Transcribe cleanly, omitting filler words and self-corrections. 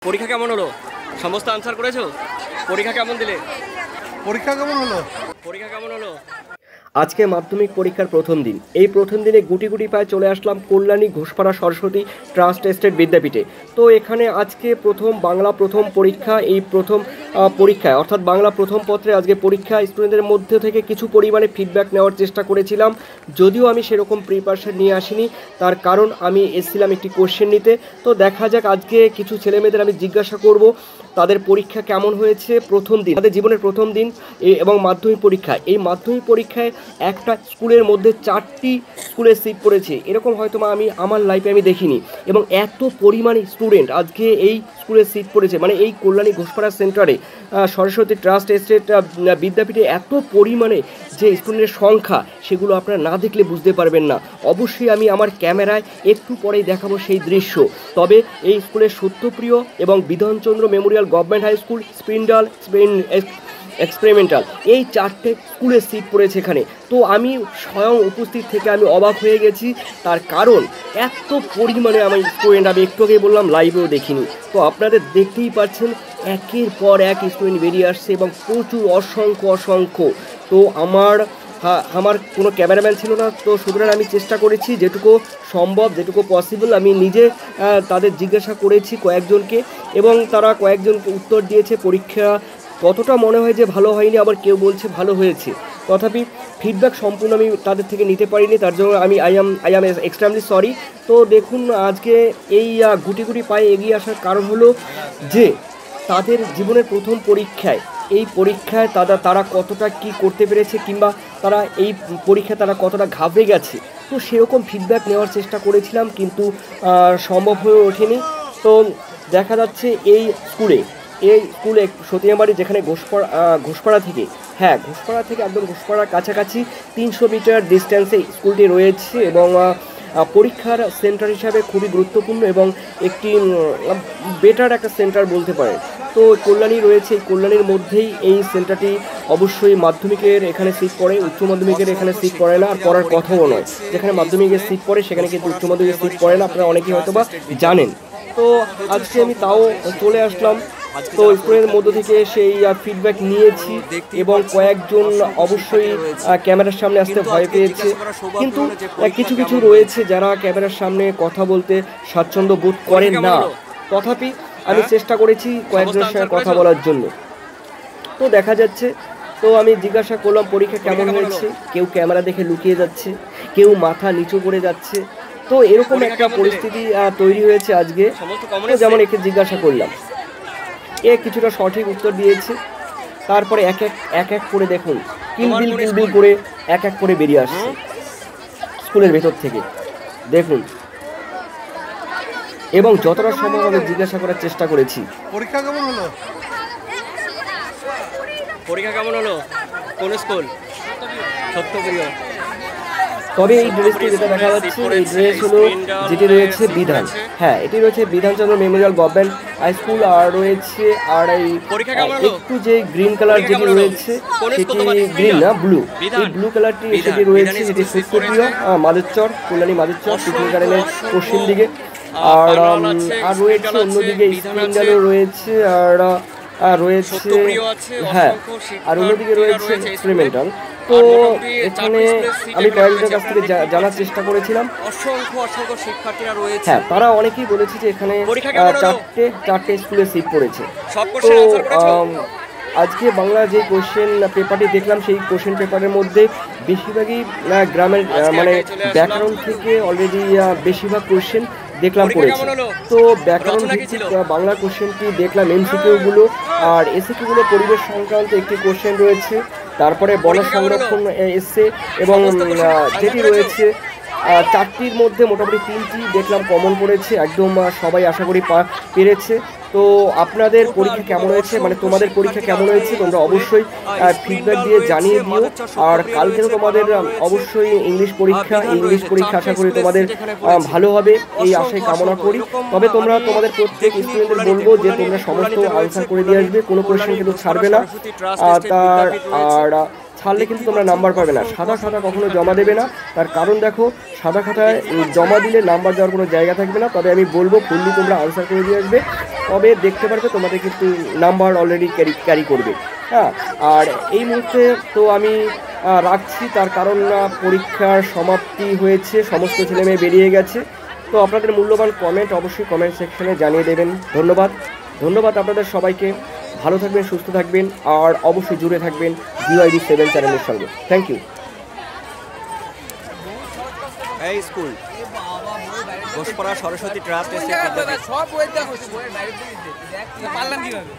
পরীক্ষা কেমন হলো? সমস্ত আনসার করেছো? পরীক্ষা কেমন দিলে? পরীক্ষা কেমন হলো? পরীক্ষা কেমন হলো? আজকে মাধ্যমিক পরীক্ষার প্রথম দিন। এই প্রথম দিনে গুটি গুটি পায়ে চলে আসলাম কল্যাণী ঘোষপাড়া সরস্বতী ট্রাস্ট এস্টেট বিদ্যাপীঠে। তো এখানে আজকে বাংলা প্রথম পরীক্ষা। এই প্রথম পরীক্ষায় অর্থাৎ বাংলা প্রথম পত্রে আজকে পরীক্ষা। স্টুডেন্টদের মধ্যে থেকে কিছু পরিমাণে ফিডব্যাক নেওয়ার চেষ্টা করেছিলাম, যদিও আমি সেরকম প্রিপারেশন নিয়ে আসিনি। তার কারণ আমি এসেছিলাম একটি কোশ্চেন নিতে। তো দেখা যাক, আজকে কিছু ছেলেমেয়েদের আমি জিজ্ঞাসা করব তাদের পরীক্ষা কেমন হয়েছে প্রথম দিন, তাদের জীবনের প্রথম দিন এবং মাধ্যমিক পরীক্ষা। এই মাধ্যমিক পরীক্ষায় একটা স্কুলের মধ্যে 4টি স্কুলের সিট পড়েছে, এরকম হয়তো আমি আমার লাইফে আমি দেখিনি। এবং এত পরিমাণে স্টুডেন্ট আজকে এই স্কুলের সিট পড়েছে, মানে এই কল্যাণী ঘোষপাড়া সেন্টারে সরস্বতী ট্রাস্ট এস্টেট বিদ্যাপীঠে এত পরিমাণে যে স্টুডেন্টের সংখ্যা, সেগুলো আপনারা না দেখলে বুঝতে পারবেন না। অবশ্যই আমি আমার ক্যামেরায় একটু পরেই দেখাবো সেই দৃশ্য। তবে এই স্কুলের সত্যপ্রিয় এবং Bidhanchandra memorial government high school, স্পিন্ডাল এক্সপেরিমেন্টাল, এই 4টে স্কুলের সিট পড়েছে এখানে। তো আমি স্বয়ং উপস্থিত থেকে আমি অবাক হয়ে গেছি। তার কারণ এত পরিমাণে আমি স্টুডেন্ট, আমি একটু আগে বললাম লাইভেও দেখিনি। তো আপনাদের দেখতেই পাচ্ছেন একের পর এক স্টুডেন্ট বেরিয়ে আসছে এবং প্রচুর অসংখ্য। তো আমার কোনো ক্যামেরাম্যান ছিল না, তো সুতরাং আমি চেষ্টা করেছি যেটুকু সম্ভব, যেটুকু পসিবল আমি নিজে তাদের জিজ্ঞাসা করেছি কয়েকজনকে, এবং তারা কয়েকজনকে উত্তর দিয়েছে। পরীক্ষা কতটা মনে হয় যে ভালো হয়নি, আবার কেউ বলছে ভালো হয়েছে। তথাপি ফিডব্যাক সম্পূর্ণ আমি তাদের থেকে নিতে পারিনি, তার জন্য আমি আই অ্যাম এক্সট্রিমলি সরি। তো দেখুন, আজকে এই গুটি পায়ে এগিয়ে আসার কারণ হলো যে তাদের জীবনের প্রথম পরীক্ষায়, এই পরীক্ষায় তারা কতটা কি করতে পেরেছে, কিংবা তারা এই পরীক্ষায় তারা কতটা ঘাবড়ে গেছে। তো সেরকম ফিডব্যাক নেওয়ার চেষ্টা করেছিলাম, কিন্তু সম্ভব হয়ে ওঠেনি। তো দেখা যাচ্ছে এই স্কুলে সতিয়ামারি, যেখানে ঘোষপাড়া থেকে, হ্যাঁ ঘোষপাড়া থেকে একদম ঘোষপাড়ার কাছাকাছি 300 মিটার ডিস্ট্যান্সে স্কুলটি রয়েছে, এবং পরীক্ষার সেন্টার হিসাবে খুবই গুরুত্বপূর্ণ এবং একটি বেটার একটা সেন্টার বলতে পারে। তো কল্যাণী রয়েছে, এই কল্যাণীর মধ্যেই এই সেন্টারটি। অবশ্যই মাধ্যমিকের এখানে সিট পড়ে, উচ্চ মাধ্যমিকের এখানে সিট পড়ে না, আর পড়ার কথাও নয়। যেখানে মাধ্যমিকের সিট পড়ে সেখানে কিন্তু উচ্চ মাধ্যমিকের সিট পড়ে না, আপনারা অনেকেই হয়তো বা জানেন। তো আজকে আমি তাও চলে আসলাম। তো স্কুলের মধ্য থেকে সেই ফিডব্যাক নিয়েছি, এবং কয়েকজন অবশ্যই ক্যামেরার সামনে আসতে ভয় পেয়েছে, কিন্তু কিছু রয়েছে যারা ক্যামেরার সামনে কথা বলতে স্বাচ্ছন্দ্য বোধ করেন না। তথাপি আমি চেষ্টা করেছি কয়েকজনের সঙ্গে কথা বলার জন্য। তো দেখা যাচ্ছে, তো আমি জিজ্ঞাসা করলাম পরীক্ষা কেমন হয়েছে। কেউ ক্যামেরা দেখে লুকিয়ে যাচ্ছে, কেউ মাথা নিচু করে যাচ্ছে। তো এরকম একটা পরিস্থিতি তৈরি হয়েছে আজকে। যেমন একে জিজ্ঞাসা করলাম, এ কিছুটা সঠিক উত্তর দিয়েছে। তারপরে এক এক করে দেখুন কিলবিল করে এক করে বেরিয়ে আসছে স্কুলের ভেতর থেকে, দেখুন। এবং যতটা সম্ভব আমি জিজ্ঞাসা করার চেষ্টা করেছি, পরীক্ষা কেমন হলো? পরীক্ষা কেমন হলো? কোন স্কুল? সত্যপ্রিয়। তবে এই ড্রেসটি যেটা দেখা যাচ্ছে, এই ড্রেস হলো যেটি রয়েছে বিধান, হ্যাঁ এটি রয়েছে Bidhanchandra memorial government high school. আর রয়েছে আর এই একটু যে গ্রিন কালার যেটি রয়েছে, সেটি গ্রিন না ব্লু, এই ব্লু কালারটি সেটি রয়েছে, যেটি সত্যপ্রিয় মাদেরচর, কল্যাণী মাদেরচর পিকনিক গার্ডেনের পশ্চিম দিকে। আর রয়েছে অন্যদিকে স্পিন্ডালও রয়েছে, আর রয়েছে হ্যাঁ, আর অন্যদিকে রয়েছে এক্সপেরিমেন্টাল। তো এখানে আমি কয়েকজনের কাছ থেকে জানার চেষ্টা করেছিলাম, অসংখ্য শিক্ষার্থীরা রয়েছে। হ্যাঁ, তারা অনেকেই বলেছে যে এখানে চারটে স্কুলে সিট পড়েছে। তো আজকে বাংলা যে কোশ্চেন পেপারটি দেখলাম, সেই কোশ্চেন পেপারের মধ্যে বেশিরভাগই গ্রামের মানে ব্যাকরণ থেকে অলরেডি বেশিরভাগ কোশ্চেন দেখলাম পড়েছে। তো ব্যাকরণ ভিত্তিক বাংলা কোশ্চেনটি দেখলাম, এমসিকিউগুলো আর এসিকিউগুলো পরিবেশ সংক্রান্ত একটি কোশ্চেন রয়েছে। তারপরে বন সংরক্ষণ এসছে, এবং যেটি রয়েছে 4টির মধ্যে মোটামুটি 3টি দেখলাম কমন পড়েছে, একদম সবাই আশা করি পেরেছে। তো আপনাদের পরীক্ষা কেমন হয়েছে, মানে তোমাদের পরীক্ষা কেমন হয়েছে, তোমরা অবশ্যই ফিডব্যাক দিয়ে জানিয়ে দিও। আর কালকেও তোমাদের অবশ্যই ইংলিশ পরীক্ষা আশা করি তোমাদের ভালো হবে, এই আশায় কামনা করি। তবে তোমরা তোমাদের প্রত্যেক স্টুডেন্টদের বলবো যে তোমরা সমস্ত আনসার করে দিয়ে আসবে, কোনো কোয়েশ্চেন কিন্তু ছাড়বে না। আর ছাড়লে কিন্তু তোমরা নাম্বার পাবে না। সাদা খাতা কখনো জমা দেবে না, তার কারণ দেখো সাদা খাতায় জমা দিলে নাম্বার দেওয়ার কোনো জায়গা থাকবে না। তবে আমি বলবো ফুললি তোমরা আনসার করে দিয়ে আসবে, তবে দেখতে পারবে তোমাদের কিন্তু নাম্বার অলরেডি ক্যারি করবে। হ্যাঁ, আর এই মুহূর্তে তো আমি রাখছি, তার কারণ পরীক্ষার সমাপ্তি হয়েছে, সমস্ত ছেলেমেয়ে বেরিয়ে গেছে। তো আপনাদের মূল্যবান কমেন্ট অবশ্যই কমেন্ট সেকশনে জানিয়ে দেবেন। ধন্যবাদ আপনাদের সবাইকে। ভালো থাকবেন, সুস্থ থাকবেন, আর অবশ্যই জুড়ে থাকবেন BYD 7 চ্যানেলের সঙ্গে। Thank you. এই school Ghoshpara Saraswati trust estate Vidyapith. সব বই দেখো বইয়ের বাইরে থেকে দেখ পারলাম কিভাবে